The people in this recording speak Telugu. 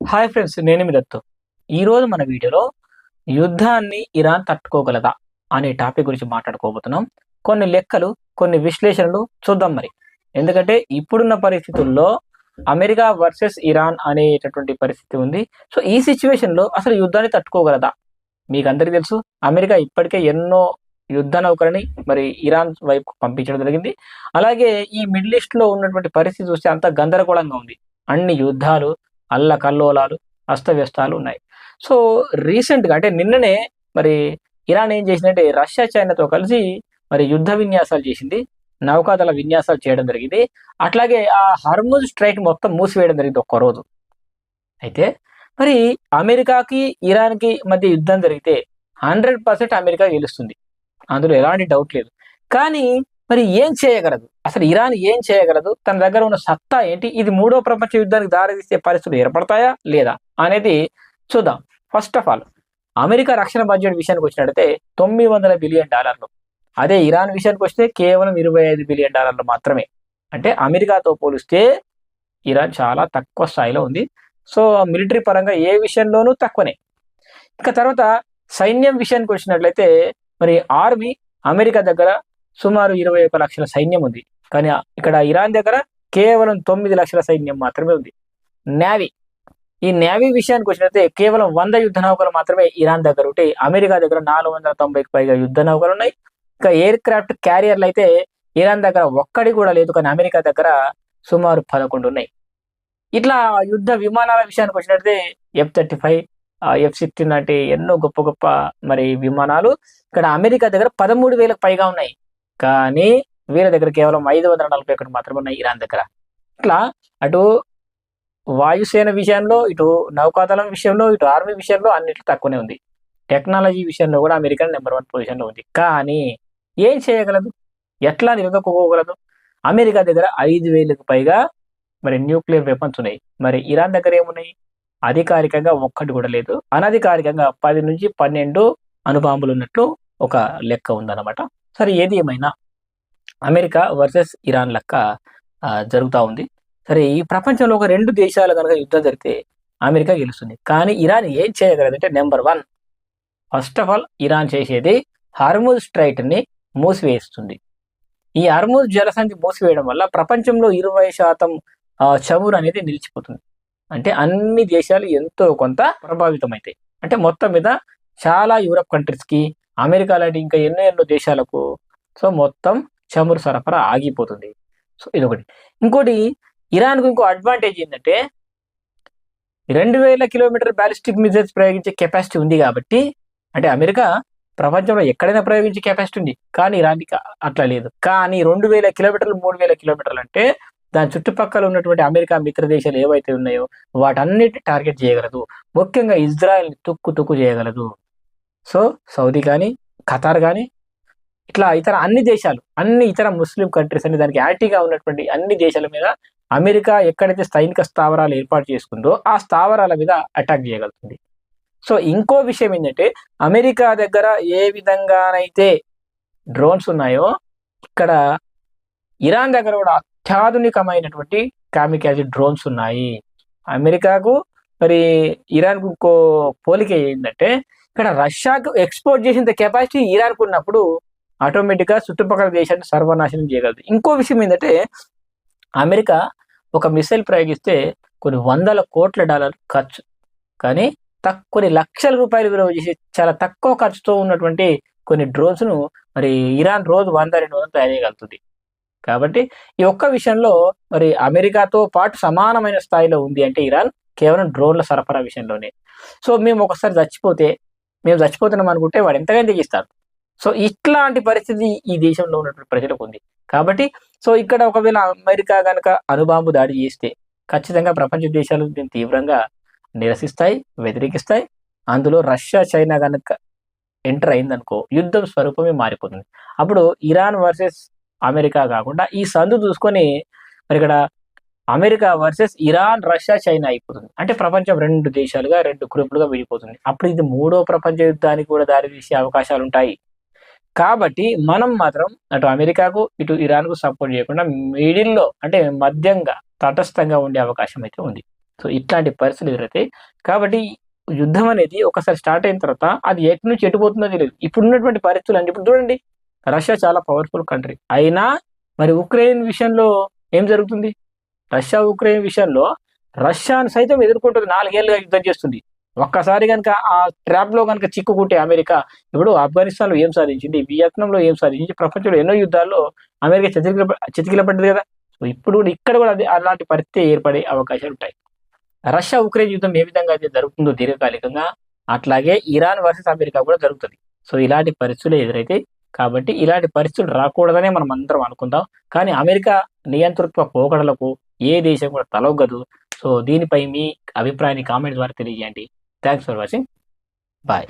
హాయ్ ఫ్రెండ్స్, నేను మీ దత్తు. ఈరోజు మన వీడియోలో యుద్ధాన్ని ఇరాన్ తట్టుకోగలదా అనే టాపిక్ గురించి మాట్లాడుకోబోతున్నాం. కొన్ని లెక్కలు, కొన్ని విశ్లేషణలు చూద్దాం మరి. ఎందుకంటే ఇప్పుడున్న పరిస్థితుల్లో అమెరికా వర్సెస్ ఇరాన్ అనేటటువంటి పరిస్థితి ఉంది. సో ఈ సిచ్యువేషన్‌లో అసలు యుద్ధాన్ని తట్టుకోగలదా? మీకందరికీ తెలుసు, అమెరికా ఇప్పటికే ఎన్నో యుద్ధ నౌకలని మరి ఇరాన్ వైపుకు పంపించడం జరిగింది. అలాగే ఈ మిడిల్ ఈస్ట్‌లో ఉన్నటువంటి పరిస్థితి చూస్తే అంతా గందరగోళంగా ఉంది. అన్ని యుద్ధాలు, అల్లకల్లోలాలు, అస్తవ్యస్తాలు ఉన్నాయి. సో, రీసెంట్‌గా అంటే నిన్ననే మరి ఇరాన్ ఏం చేసిందంటే రష్యా, చైనాతో కలిసి మరి యుద్ధ విన్యాసాలు చేసింది. నౌకాదళ విన్యాసాలు చేయడం జరిగింది. అట్లాగే ఆ హర్ముజ్ స్ట్రైట్ మొత్తం మూసివేయడం జరిగింది ఒక్కరోజు. అయితే మరి అమెరికాకి, ఇరాన్‌కి మధ్య యుద్ధం జరిగితే 100% అమెరికా గెలుస్తుంది. అందులో ఎలాంటి డౌట్ లేదు. కానీ మరి ఏం చేయగలదు? అసలు ఇరాన్ ఏం చేయగలదు? తన దగ్గర ఉన్న సత్తా ఏంటి? ఇది మూడో ప్రపంచ యుద్ధానికి దారితీసే పరిస్థితులు ఏర్పడతాయా? లేదా? అనేది చూద్దాం. ఫస్ట్ ఆఫ్ ఆల్ అమెరికా రక్షణ బడ్జెట్ విషయానికి వచ్చినట్టయితే $900 బిలియన్. అదే ఇరాన్ విషయానికొస్తే కేవలం $25 బిలియన్ మాత్రమే. అంటే అమెరికాతో పోలిస్తే ఇరాన్ చాలా తక్కువ స్థాయిలో ఉంది. సో, మిలిటరీ పరంగా ఏ విషయంలోనూ తక్కువనే. ఇక తర్వాత సైన్యం విషయానికొచ్చినట్లయితే మరి ఆర్మీ అమెరికా దగ్గర సుమారు 21 లక్షల సైన్యం ఉంది. కానీ ఇక్కడ ఇరాన్ దగ్గర కేవలం 9 లక్షల సైన్యం మాత్రమే ఉంది. నేవీ, ఈ నేవీ విషయానికొచ్చినట్లయితే కేవలం 100 యుద్ధ నౌకలు మాత్రమే ఇరాన్ దగ్గర ఉంటే, అమెరికా దగ్గర 490కి పైగా యుద్ధ నౌకలున్నాయి. ఇక ఎయిర్ క్రాఫ్ట్ క్యారియర్‌లయితే ఇరాన్ దగ్గర ఒక్కటి కూడా లేదు. కానీ అమెరికా దగ్గర సుమారు 11 ఉన్నాయి. ఇట్లా యుద్ధ విమానాల విషయానికొచ్చినట్లయితే F-35, F-16 లాంటి ఎన్నో గొప్ప గొప్ప మరి విమానాలు ఇక్కడ అమెరికా దగ్గర 13,000కి పైగా ఉన్నాయి. కానీ వీళ్ళ దగ్గర కేవలం 541 మాత్రమే ఉన్నాయి ఇరాన్ దగ్గర. ఇట్లా అటు వాయుసేన విషయంలో, ఇటు నౌకాదళం విషయంలో, ఇటు ఆర్మీ విషయంలో అన్నిట్లో తక్కువనే ఉంది. టెక్నాలజీ విషయంలో కూడా అమెరికా నంబర్ 1 పొజిషన్‌లో ఉంది. కానీ ఏం చేయగలదు? ఎట్లా నిలదొక్కుకోగలదు? అమెరికా దగ్గర 5,000కి పైగా మరి న్యూక్లియర్ వెపన్స్ ఉన్నాయి. మరి ఇరాన్ దగ్గర ఏమున్నాయి? అధికారికంగా ఒక్కటి కూడా లేదు. అనధికారికంగా 10-12 అణుబాంబులు ఉన్నట్లు ఒక లెక్క ఉందన్నమాట. సరే, ఏది ఏమైనా అమెరికా వర్సెస్ ఇరాన్ లెక్క జరుగుతా ఉంది. సరే, ఈ ప్రపంచంలో ఒక 2 దేశాలు గనక యుద్ధం జరిగితే అమెరికా గెలుస్తుంది. కానీ ఇరాన్ ఏం చేయగలదంటే number 1, first of all Iran చేసేది హర్ముజ్ స్ట్రైట్‌ని మూసివేస్తుంది. ఈ హర్ముజ్ జలసంధి మూసివేయడం వల్ల ప్రపంచంలో 20% చమురు అనేది నిలిచిపోతుంది. అంటే అన్ని దేశాలు ఎంతో కొంత ప్రభావితమైతాయి. అంటే మొత్తం మీద చాలా యూరప్ కంట్రీస్‌కి, అమెరికా లాంటి ఇంకా ఎన్నో ఎన్నో దేశాలకు సో మొత్తం చమురు సరఫరా ఆగిపోతుంది. సో ఇదొకటి. ఇంకోటి, ఇరాన్‌కు ఇంకో అడ్వాంటేజ్ ఏందంటే 2000 కిలోమీటర్ బాలిస్టిక్ మిసైల్స్ ప్రయోగించే కెపాసిటీ ఉంది కాబట్టి, అంటే అమెరికా ప్రపంచంలో ఎక్కడైనా ప్రయోగించే కెపాసిటీ ఉంది. కానీ ఇరాన్‌కి అట్లా లేదు. కానీ 2000 కిలోమీటర్లు, 3000 కిలోమీటర్లు అంటే దాని చుట్టుపక్కల ఉన్నటువంటి అమెరికా మిత్ర దేశాలు ఏవైతే ఉన్నాయో వాటన్నిటిని టార్గెట్ చేయగలదు. ముఖ్యంగా ఇజ్రాయెల్‌ని తుక్కు తుక్కు చేయగలదు. సో సౌదీ గాని, ఖతార్ గాని, ఇట్లా ఇతర అన్ని దేశాలు, అన్ని ఇతర ముస్లిం కంట్రీస్ అన్ని దానికి యాంటీగా ఉన్నటువంటి అన్ని దేశాల మీద అమెరికా ఎక్కడైతే సైనిక స్థావరాలు ఏర్పాటు చేసుకుందో ఆ స్థావరాల మీద అటాక్ చేయగలుగుతుంది. సో ఇంకో విషయం ఏంటంటే, అమెరికా దగ్గర ఏ విధంగానైతే డ్రోన్స్ ఉన్నాయో ఇక్కడ ఇరాన్ దగ్గర కూడా అత్యాధునికమైనటువంటి కామికాజీ డ్రోన్స్ ఉన్నాయి. అమెరికాకు మరి ఇరాన్‌కు ఇంకో పోలిక ఏంటంటే, ఇక్కడ రష్యాకు ఎక్స్‌పోర్ట్ చేసేంత కెపాసిటీ ఇరాన్‌కు ఉన్నప్పుడు ఆటోమేటిక్‌గా చుట్టుపక్కల దేశాన్ని సర్వనాశనం చేయగలదు. ఇంకో విషయం ఏంటంటే, అమెరికా ఒక మిసైల్ ప్రయోగిస్తే కొన్ని $100 కోట్ల ఖర్చు. కానీ కొన్ని లక్షల రూపాయలు విలువ చేసి చాలా తక్కువ ఖర్చుతో ఉన్నటువంటి కొన్ని డ్రోన్స్‌ను మరి ఇరాన్ రోజు 100, 200 తయారు చేయగలుగుతుంది. కాబట్టి ఈ ఒక్క విషయంలో మరి అమెరికాతో పాటు సమానమైన స్థాయిలో ఉంది అంటే ఇరాన్ కేవలం డ్రోన్ల సరఫరా విషయంలోనే. సో మేము ఒకసారి మేము చచ్చిపోతున్నాం అనుకుంటే వాడు ఎంతగానో తెగిస్తాడు. సో ఇట్లాంటి పరిస్థితి ఈ దేశంలో ఉన్నటువంటి ప్రజలకు ఉంది. కాబట్టి సో ఇక్కడ ఒకవేళ అమెరికా గనక అణుబాంబు దాడి చేస్తే ఖచ్చితంగా ప్రపంచ దేశాలు దీన్ని తీవ్రంగా నిరసిస్తాయి, వ్యతిరేకిస్తాయి. అందులో రష్యా, చైనా గనక ఎంటర్ అయిందనుకో యుద్ధం స్వరూపమే మారిపోతుంది. అప్పుడు ఇరాన్ వర్సెస్ అమెరికా కాకుండా ఈ సందు చూసుకొని మరి ఇక్కడ America versus Iran, Russia, China అయిపోతుంది. అంటే ప్రపంచం 2 దేశాలుగా, 2 గ్రూపులుగా విడిపోతుంది. అప్పుడు ఇది మూడో ప్రపంచ యుద్ధానికి కూడా దారితీసే అవకాశాలుంటాయి. కాబట్టి మనం మాత్రం అటు అమెరికాకు, ఇటు ఇరాన్‌కు సపోర్ట్ చేయకుండా మిడిల్‌లో అంటే మధ్యంగా, తటస్థంగా ఉండే అవకాశం అయితే ఉంది. సో ఇట్లాంటి పరిస్థితులు ఎదురైతాయి. కాబట్టి యుద్ధం అనేది ఒకసారి స్టార్ట్ అయిన తర్వాత అది ఎటు నుంచి ఎటు పోతుందో తెలియదు. ఇప్పుడున్నటువంటి పరిస్థితులు అంటే ఇప్పుడు చూడండి, రష్యా చాలా పవర్‌ఫుల్ కంట్రీ. అయినా మరి ఉక్రెయిన్ విషయంలో ఏం జరుగుతుంది? రష్యా, ఉక్రెయిన్ విషయంలో రష్యాను సైతం ఎదుర్కొంటుంది. 4 ఏళ్లుగా యుద్ధం చేస్తుంది. ఒక్కసారి గనుక ఆ ట్రాప్‌లో గనుక చిక్కుకుంటే అమెరికా, ఇప్పుడు ఆఫ్ఘనిస్తాన్‌లో ఏం సాధించింది? వియత్నాంలో ఏం సాధించింది? ప్రపంచంలో ఎన్నో యుద్ధాల్లో అమెరికా చతికిల పడ్డది కదా! సో ఇప్పుడు కూడా ఇక్కడ కూడా అదే అలాంటి పరిస్థితి ఏర్పడే అవకాశాలుంటాయి. రష్యా, ఉక్రెయిన్ యుద్ధం ఏ విధంగా అయితే జరుగుతుందో దీర్ఘకాలికంగా, అట్లాగే ఇరాన్ వర్సెస్ అమెరికా కూడా జరుగుతది. సో ఇలాంటి పరిస్థితులే ఎదురైతాయి. కాబట్టి ఇలాంటి పరిస్థితులు రాకూడదనే మనం అందరం అనుకుందాం. కానీ అమెరికా నియంతృత్వ పోకడలకు ఏ దేశం కూడా తలొగ్గదు. సో దీనిపై మీ అభిప్రాయాన్ని కామెంట్ ద్వారా తెలియజేయండి. Thanks for watching. బాయ్.